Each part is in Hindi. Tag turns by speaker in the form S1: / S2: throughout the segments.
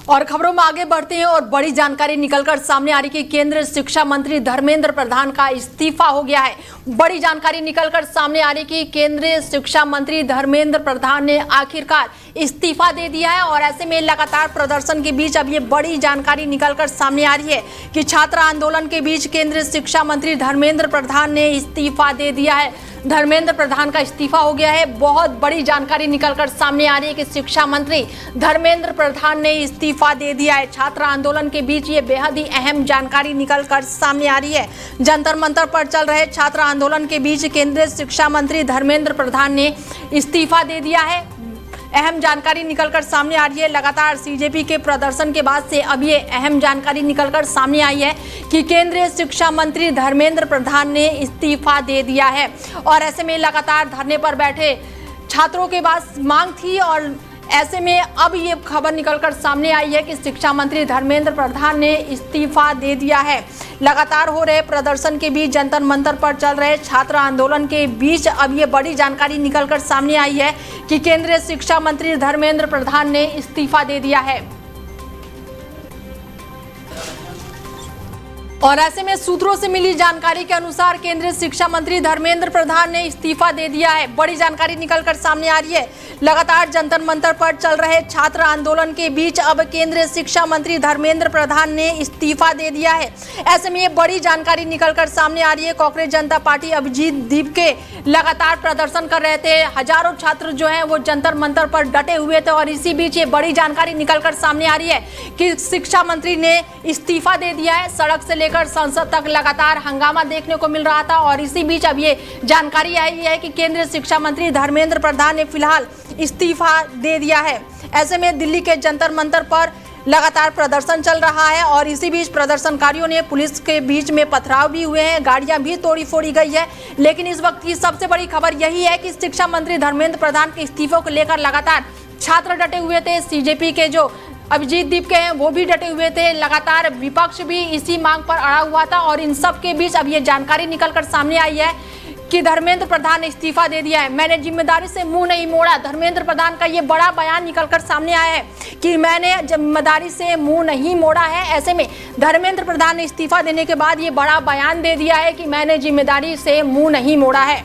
S1: और खबरों में आगे बढ़ते हैं और बड़ी जानकारी निकलकर सामने आ रही है कि केंद्रीय शिक्षा मंत्री धर्मेंद्र प्रधान का इस्तीफा हो गया है। बड़ी जानकारी निकलकर सामने आ रही है कि केंद्रीय शिक्षा मंत्री धर्मेंद्र प्रधान ने आखिरकार इस्तीफा दे दिया है और ऐसे में लगातार प्रदर्शन के बीच अब ये बड़ी जानकारी निकलकर सामने आ रही है कि छात्र आंदोलन के बीच केंद्रीय शिक्षा मंत्री धर्मेंद्र प्रधान ने इस्तीफा दे दिया है। धर्मेंद्र प्रधान का इस्तीफा हो गया है। बहुत बड़ी जानकारी निकलकर सामने आ रही है कि शिक्षा मंत्री धर्मेंद्र प्रधान ने इस्तीफा दे दिया है। छात्र आंदोलन के बीच ये बेहद ही अहम जानकारी निकलकर सामने आ रही है। जंतर मंतर पर चल रहे छात्र आंदोलन के बीच केंद्रीय शिक्षा मंत्री धर्मेंद्र प्रधान ने इस्तीफा दे दिया है। अहम जानकारी निकलकर सामने आ रही है। लगातार सीजेपी के प्रदर्शन के बाद से अब ये अहम जानकारी निकलकर सामने आई है कि केंद्रीय शिक्षा मंत्री धर्मेंद्र प्रधान ने इस्तीफा दे दिया है और ऐसे में लगातार धरने पर बैठे छात्रों के पास मांग थी और ऐसे में अब ये खबर निकलकर सामने आई है कि शिक्षा मंत्री धर्मेंद्र प्रधान ने इस्तीफा दे दिया है। लगातार हो रहे प्रदर्शन के बीच जंतर मंतर पर चल रहे छात्र आंदोलन के बीच अब ये बड़ी जानकारी निकलकर सामने आई है कि केंद्रीय शिक्षा मंत्री धर्मेंद्र प्रधान ने इस्तीफा दे दिया है। और ऐसे में सूत्रों से मिली जानकारी के अनुसार केंद्रीय शिक्षा मंत्री धर्मेंद्र प्रधान ने इस्तीफा दे दिया है। बड़ी जानकारी निकलकर सामने आ रही है। लगातार जंतर मंतर पर चल रहे छात्र आंदोलन के बीच अब केंद्रीय शिक्षा मंत्री धर्मेंद्र प्रधान ने इस्तीफा दे दिया है। ऐसे में ये बड़ी जानकारी निकलकर सामने आ रही है। कांग्रेस जनता पार्टी अभिजीत दीप के लगातार प्रदर्शन कर रहे थे। हजारों छात्र जो है वो जंतर मंतर पर डटे हुए थे और इसी बीच ये बड़ी जानकारी निकलकर सामने आ रही है कि शिक्षा मंत्री ने इस्तीफा दे दिया है। सड़क से लेकर संसद तक लगातार हंगामा देखने को मिल रहा था और इसी बीच अब ये जानकारी आई है कि केंद्रीय शिक्षा मंत्री धर्मेंद्र प्रधान ने फिलहाल इस्तीफा दे दिया है। ऐसे में दिल्ली के जंतर मंतर पर लगातार प्रदर्शन चल रहा है और इसी बीच प्रदर्शनकारियों ने पुलिस के बीच में पथराव भी हुए हैं, गाड़ियां भी तोड़ी फोड़ी गई है। लेकिन इस वक्त की सबसे बड़ी खबर यही है कि शिक्षा मंत्री धर्मेंद्र प्रधान के इस्तीफे को लेकर लगातार छात्र डटे हुए थे। सीजेपी के जो अभिजीत दीप के हैं वो भी डटे हुए थे। लगातार विपक्ष भी इसी मांग पर अड़ा हुआ था और इन सब के बीच अब ये जानकारी निकलकर सामने आई है कि धर्मेंद्र प्रधान ने इस्तीफा दे दिया है। मैंने जिम्मेदारी से मुंह नहीं मोड़ा, धर्मेंद्र प्रधान का ये बड़ा बयान निकलकर सामने आया है कि मैंने जिम्मेदारी से मुंह नहीं मोड़ा है। ऐसे में धर्मेंद्र प्रधान ने इस्तीफा देने के बाद ये बड़ा बयान दे दिया है कि मैंने जिम्मेदारी से मुंह नहीं मोड़ा है।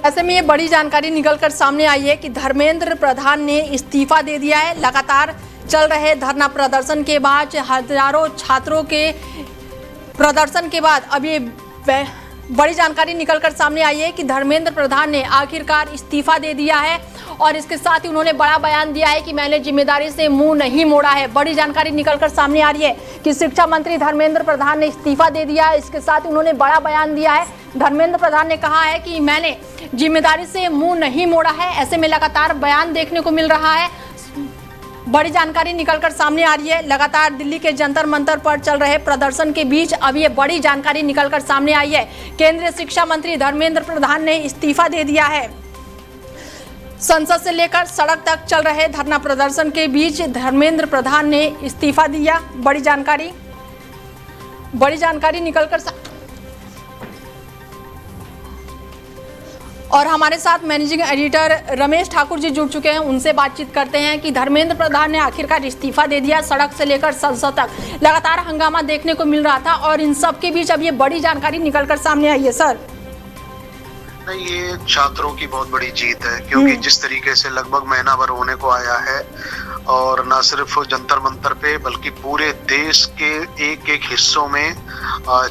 S1: ऐसे में ये बड़ी जानकारी निकलकर सामने आई है कि धर्मेंद्र प्रधान ने इस्तीफा दे दिया है। लगातार चल रहे धरना प्रदर्शन के बाद हजारों छात्रों के प्रदर्शन के बाद अब ये बड़ी जानकारी निकलकर सामने आई है कि धर्मेंद्र प्रधान ने आखिरकार इस्तीफा दे दिया है और इसके साथ ही उन्होंने बड़ा बयान दिया है कि मैंने जिम्मेदारी से मुंह नहीं मोड़ा है। बड़ी जानकारी निकलकर सामने आ रही है कि शिक्षा मंत्री धर्मेंद्र प्रधान ने इस्तीफा दे दिया है। इसके साथ उन्होंने बड़ा बयान दिया है। धर्मेंद्र प्रधान ने कहा है कि मैंने जिम्मेदारी से मुंह नहीं मोड़ा है। ऐसे में लगातार बयान देखने को मिल रहा है। बड़ी जानकारी निकलकर सामने आ रही है। लगातार दिल्ली के जंतर मंतर पर चल रहे प्रदर्शन के बीच अब ये बड़ी जानकारी निकलकर सामने आई है। केंद्रीय शिक्षा मंत्री धर्मेंद्र प्रधान ने इस्तीफा दे दिया है। संसद से लेकर सड़क तक चल रहे धरना प्रदर्शन के बीच धर्मेंद्र प्रधान ने इस्तीफा दिया। बड़ी जानकारी निकलकर और हमारे साथ मैनेजिंग एडिटर रमेश ठाकुर जी जुड़ चुके हैं। उनसे बातचीत करते हैं कि धर्मेंद्र प्रधान ने आखिरकार इस्तीफा दे दिया। सड़क से लेकर संसद तक लगातार हंगामा देखने को मिल रहा था और इन सब के बीच अब ये बड़ी जानकारी निकलकर सामने आई है। सर,
S2: नहीं, ये छात्रों की बहुत बड़ी जीत है क्योंकि जिस तरीके से लगभग महीना भर होने को आया है और न सिर्फ जंतर मंतर पे बल्कि पूरे देश के एक एक हिस्सों में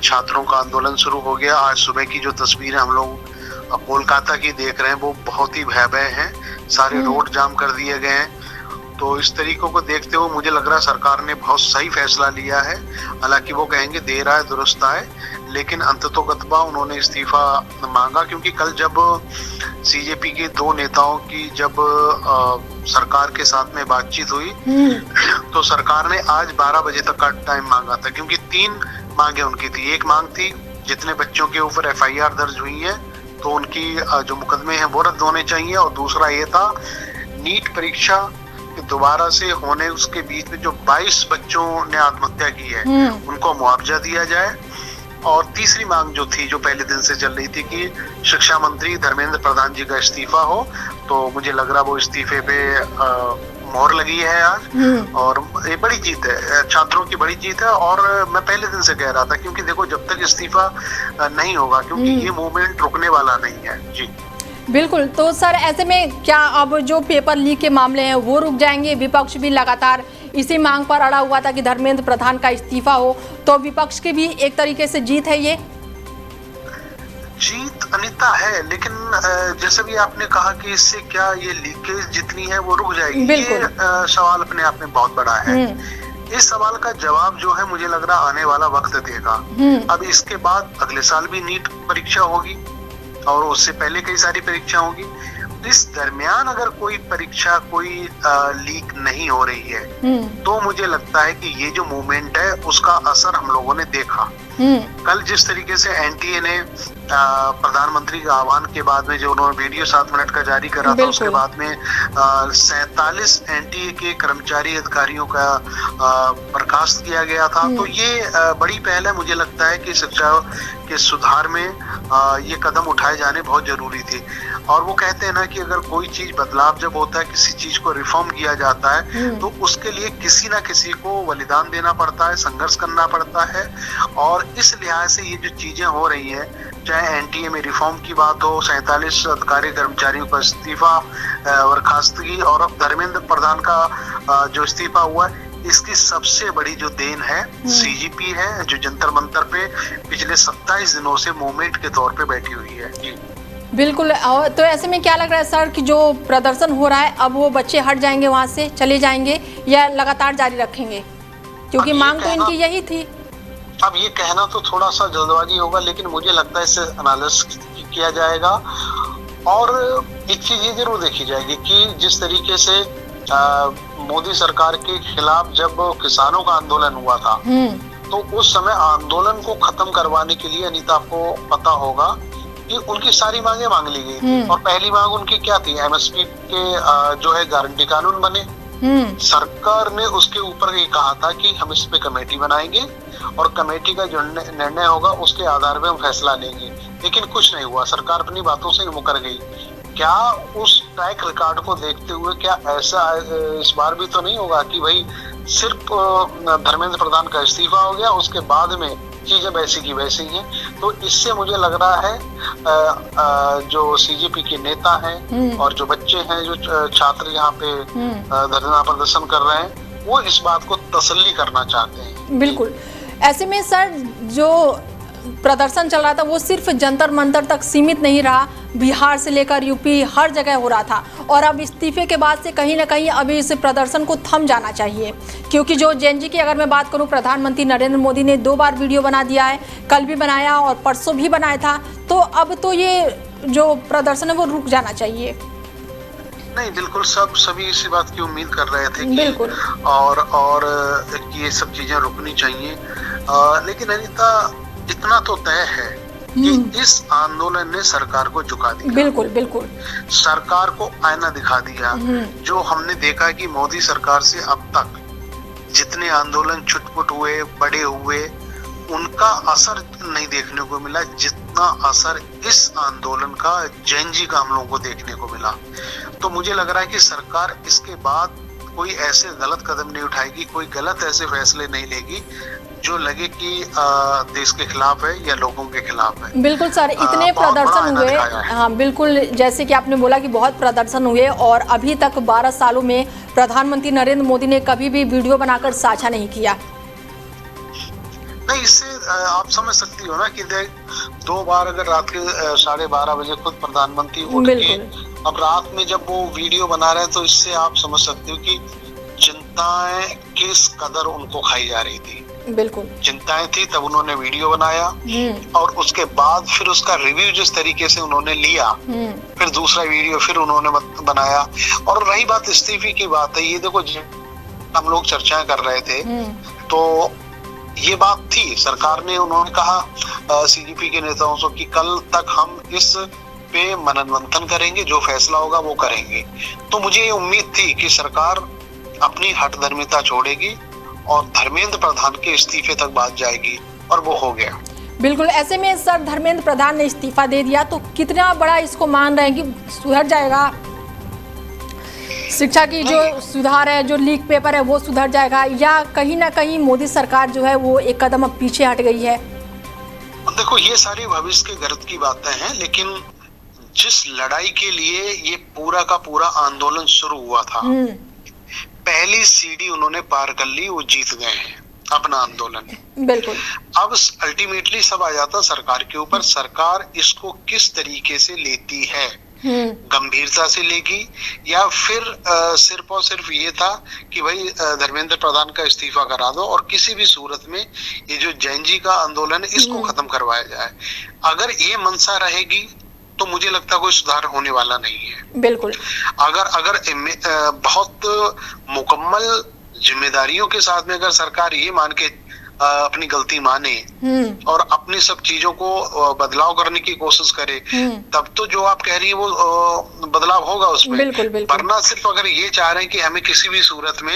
S2: छात्रों का आंदोलन शुरू हो गया। आज सुबह की जो तस्वीरें हम लोग कोलकाता की देख रहे हैं वो बहुत ही भयावह हैं। सारे रोड जाम कर दिए गए हैं। तो इस तरीकों को देखते हुए मुझे लग रहा है सरकार ने बहुत सही फैसला लिया है। हालांकि वो कहेंगे देर आए दुरुस्त आए, लेकिन अंततोगत्वा उन्होंने इस्तीफा मांगा क्योंकि कल जब सीजेपी के दो नेताओं की जब सरकार के साथ में बातचीत हुई तो सरकार ने आज 12 बजे तक का टाइम मांगा था क्योंकि 3 मांगे उनकी थी। एक मांग थी जितने बच्चों के ऊपर FIR दर्ज हुई है तो उनकी जो मुकदमे हैं वो रद्द होने चाहिए और दूसरा ये था नीट परीक्षा दोबारा से होने उसके बीच में जो 22 बच्चों ने आत्महत्या की है उनको मुआवजा दिया जाए। और तीसरी मांग जो थी जो पहले दिन से चल रही थी कि शिक्षा मंत्री धर्मेंद्र प्रधान जी का इस्तीफा हो, तो मुझे लग रहा वो इस्तीफे पे मोहर लगी है आज, और ये बड़ी जीत है, छात्रों की बड़ी जीत है। और मैं पहले दिन से कह रहा था, क्योंकि देखो जब तक इस्तीफा नहीं होगा, क्योंकि ये मूवमेंट रुकने वाला नहीं है जी।
S1: बिल्कुल। तो सर ऐसे में क्या अब जो पेपर लीक के मामले हैं वो रुक जाएंगे? विपक्ष भी लगातार इसी मांग पर अड़ा हुआ था कि धर्मेंद्र प्रधान का इस्तीफा हो, तो विपक्ष की भी एक तरीके से जीत है ये?
S2: जीत अनिता है, लेकिन जैसे भी आपने कहा कि इससे क्या ये लीकेज जितनी है वो रुक जाएगी, ये सवाल अपने आप में बहुत बड़ा है। इस सवाल का जवाब जो है मुझे लग रहा आने वाला वक्त देगा। अब इसके बाद अगले साल भी नीट परीक्षा होगी और उससे पहले कई सारी परीक्षा होगी। इस दरमियान अगर कोई परीक्षा कोई लीक नहीं हो रही है, तो मुझे लगता है कि ये जो मूवमेंट है उसका असर हम लोगों ने देखा। कल जिस तरीके से एनटीए ने प्रधानमंत्री के आह्वान के बाद में जो उन्होंने वीडियो 7 मिनट का जारी करा था, उसके बाद में 47 एनटीए के कर्मचारी अधिकारियों का बर्खास्त किया गया था। तो ये बड़ी पहल है। मुझे लगता है कि शिक्षा के सुधार में ये कदम उठाए जाने बहुत जरूरी थे। और वो कहते हैं ना कि अगर कोई चीज बदलाव जब होता है, किसी चीज को रिफॉर्म किया जाता है, तो उसके लिए किसी ना किसी को बलिदान देना पड़ता है, संघर्ष करना पड़ता है। और इस लिहाज से ये जो चीजें हो रही हैं, चाहे एनटीए में रिफॉर्म की बात हो, 47 अधिकारी कर्मचारियों का इस्तीफा, बर्खास्तगी, और अब धर्मेंद्र प्रधान का जो इस्तीफा हुआ है, इसकी सबसे बड़ी जो देन है सीजीपी है, जो जंतर मंतर पे पिछले 27 दिनों से मूवमेंट के तौर पे बैठी हुई है जी।
S1: बिल्कुल। तो ऐसे में क्या लग रहा है सर कि जो प्रदर्शन हो रहा है, अब वो बच्चे हट जाएंगे, वहाँ से चले जाएंगे, या लगातार जारी रखेंगे? क्योंकि मांग तो इनकी यही थी।
S2: अब ये कहना तो थोड़ा सा जल्दबाजी होगा, लेकिन मुझे लगता है इससे एनालिसिस किया जाएगा। और एक चीज ये जरूर देखी जाएगी कि जिस तरीके से मोदी सरकार के खिलाफ जब किसानों का आंदोलन हुआ था, तो उस समय आंदोलन को खत्म करवाने के लिए, अनीता आपको पता होगा कि उनकी सारी मांगे मांग ली गई थी। और पहली मांग उनकी क्या थी? एमएसपी के जो है गारंटी कानून बने। सरकार ने उसके ऊपर ये कहा था कि हम इस पे कमेटी बनाएंगे और कमेटी का जो निर्णय होगा उसके आधार पे हम फैसला लेंगे। लेकिन कुछ नहीं हुआ, सरकार अपनी बातों से मुकर गई। क्या उस ट्रैक रिकॉर्ड को देखते हुए क्या ऐसा इस बार भी तो नहीं होगा कि भाई सिर्फ धर्मेंद्र प्रधान का इस्तीफा हो गया, उसके बाद में चीजें वैसी की वैसी हैं? तो इससे मुझे लग रहा है जो सीजेपी के नेता हैं और जो बच्चे हैं, जो छात्र यहाँ पे धरना प्रदर्शन कर रहे हैं, वो इस बात को तसल्ली करना चाहते हैं।
S1: बिल्कुल। ऐसे में सर जो प्रदर्शन चल रहा था वो सिर्फ जंतर मंतर तक सीमित नहीं रहा, बिहार से लेकर यूपी हर जगह हो रहा था। और अब इस्तीफे के बाद से कहीं ना कहीं अभी इस प्रदर्शन को थम जाना चाहिए, क्योंकि जो जेएनजी की अगर मैं बात करूं, प्रधानमंत्री नरेंद्र मोदी ने 2 बार वीडियो बना दिया है, कल भी बनाया और परसों भी बनाया था। तो अब तो ये जो प्रदर्शन है वो रुक जाना चाहिए।
S2: नहीं, बिल्कुल सभी इसी बात की उम्मीद कर रहे थे कि
S1: बिल्कुल।
S2: और ये सब चीजें रुकनी चाहिए। लेकिन अनीता, इतना तो तय है कि इस आंदोलन ने सरकार को झुका दिया।
S1: बिल्कुल बिल्कुल।
S2: सरकार को आईना दिखा दिया। जो हमने देखा कि मोदी सरकार से अब तक जितने आंदोलन छुटपुट हुए, बड़े हुए, उनका असर नहीं देखने को मिला जितना असर इस आंदोलन का जेएनजी का हम लोगों को देखने को मिला। तो मुझे लग रहा है कि सरकार इसके बाद कोई ऐसे गलत कदम नहीं उठाएगी, कोई गलत ऐसे फैसले नहीं लेगी जो लगे कि देश के खिलाफ है या लोगों के खिलाफ है।
S1: बिल्कुल सर, इतने प्रदर्शन हुए। हाँ बिल्कुल, जैसे कि आपने बोला कि बहुत प्रदर्शन हुए और अभी तक 12 सालों में प्रधानमंत्री नरेंद्र मोदी ने कभी भी वीडियो बनाकर साझा नहीं किया।
S2: नहीं, इससे आप समझ सकती हो ना कि 2 बार अगर रात के 12:30 बजे खुद प्रधानमंत्री उठ के अब रात में जब वो वीडियो बना रहे हैं, तो इससे आप समझ सकते हो कि चिंताएं किस कदर उनको खाई जा रही थी।
S1: बिल्कुल
S2: चिंताएं थी, तब उन्होंने वीडियो बनाया और उसके बाद फिर उसका रिव्यू जिस तरीके से उन्होंने लिया, फिर दूसरा वीडियो फिर उन्होंने बनाया। और रही बात इस्तीफे की बात है, ये देखो हम लोग चर्चाएं कर रहे थे तो ये बात थी, सरकार ने उन्होंने कहा सीजीपी के नेताओं से कि कल तक हम इस पे मनन मंथन करेंगे, जो फैसला होगा वो करेंगे। तो मुझे ये उम्मीद थी कि सरकार अपनी हठधर्मिता छोड़ेगी और धर्मेंद्र प्रधान के इस्तीफे तक बात जाएगी, और वो हो गया।
S1: बिल्कुल। ऐसे में सर धर्मेंद्र प्रधान ने इस्तीफा दे दिया, तो कितना बड़ा इसको मान रहे हैं कि सुधर जाएगा शिक्षा की जो सुधार है, जो लीक पेपर है वो सुधर जाएगा, या कहीं ना कहीं मोदी सरकार जो है वो एक कदम अब पीछे हट गई है?
S2: देखो, ये सारी भविष्य के गर्द की बातें हैं, लेकिन जिस लड़ाई के लिए ये पूरा का पूरा आंदोलन शुरू हुआ था, पहली सीढ़ी उन्होंने पार कर ली, वो जीत गए हैं अपना आंदोलन।
S1: बिल्कुल। अब
S2: अल्टीमेटली सब आ जाता सरकार के ऊपर। सरकार इसको किस तरीके से लेती है, गंभीरता से लेगी या फिर सिर्फ और सिर्फ ये था कि भाई धर्मेंद्र प्रधान का इस्तीफा करा दो और किसी भी सूरत में ये जो जैन जी का आंदोलन है इसको खत्म करवाया जाए। अगर ये मंशा रहेगी तो मुझे लगता है कोई सुधार होने वाला नहीं है।
S1: बिल्कुल।
S2: अगर बहुत मुकम्मल जिम्मेदारियों के साथ में अगर सरकार ये मान के अपनी गलती माने और अपनी सब चीजों को बदलाव करने की कोशिश करे, तब तो जो आप कह रही है वो बदलाव होगा उसमें।
S1: बिल्कुल, बिल्कुल।
S2: वरना सिर्फ अगर ये चाह रहे हैं कि हमें किसी भी सूरत में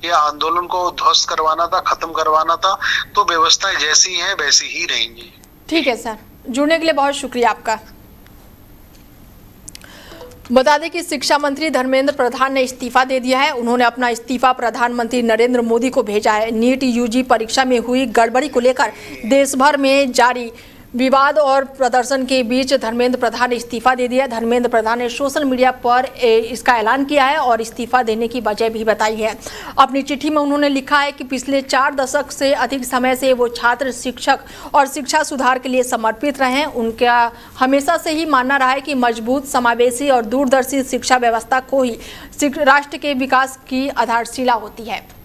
S2: ये आंदोलन को ध्वस्त करवाना था, खत्म करवाना था, तो व्यवस्थाएं जैसी हैं वैसी ही रहेंगी।
S1: ठीक है सर, जुड़ने के लिए बहुत शुक्रिया आपका। बता दें कि शिक्षा मंत्री धर्मेंद्र प्रधान ने इस्तीफा दे दिया है। उन्होंने अपना इस्तीफा प्रधानमंत्री नरेंद्र मोदी को भेजा है। नीट यूजी परीक्षा में हुई गड़बड़ी को लेकर देश भर में जारी विवाद और प्रदर्शन के बीच धर्मेंद्र प्रधान ने इस्तीफा दे दिया। धर्मेंद्र प्रधान ने सोशल मीडिया पर इसका ऐलान किया है और इस्तीफा देने की वजह भी बताई है। अपनी चिट्ठी में उन्होंने लिखा है कि पिछले 4 दशक से अधिक समय से वो छात्र, शिक्षक और शिक्षा सुधार के लिए समर्पित रहे हैं। उनका हमेशा से ही मानना रहा है कि मजबूत, समावेशी और दूरदर्शी शिक्षा व्यवस्था को ही राष्ट्र के विकास की आधारशिला होती है।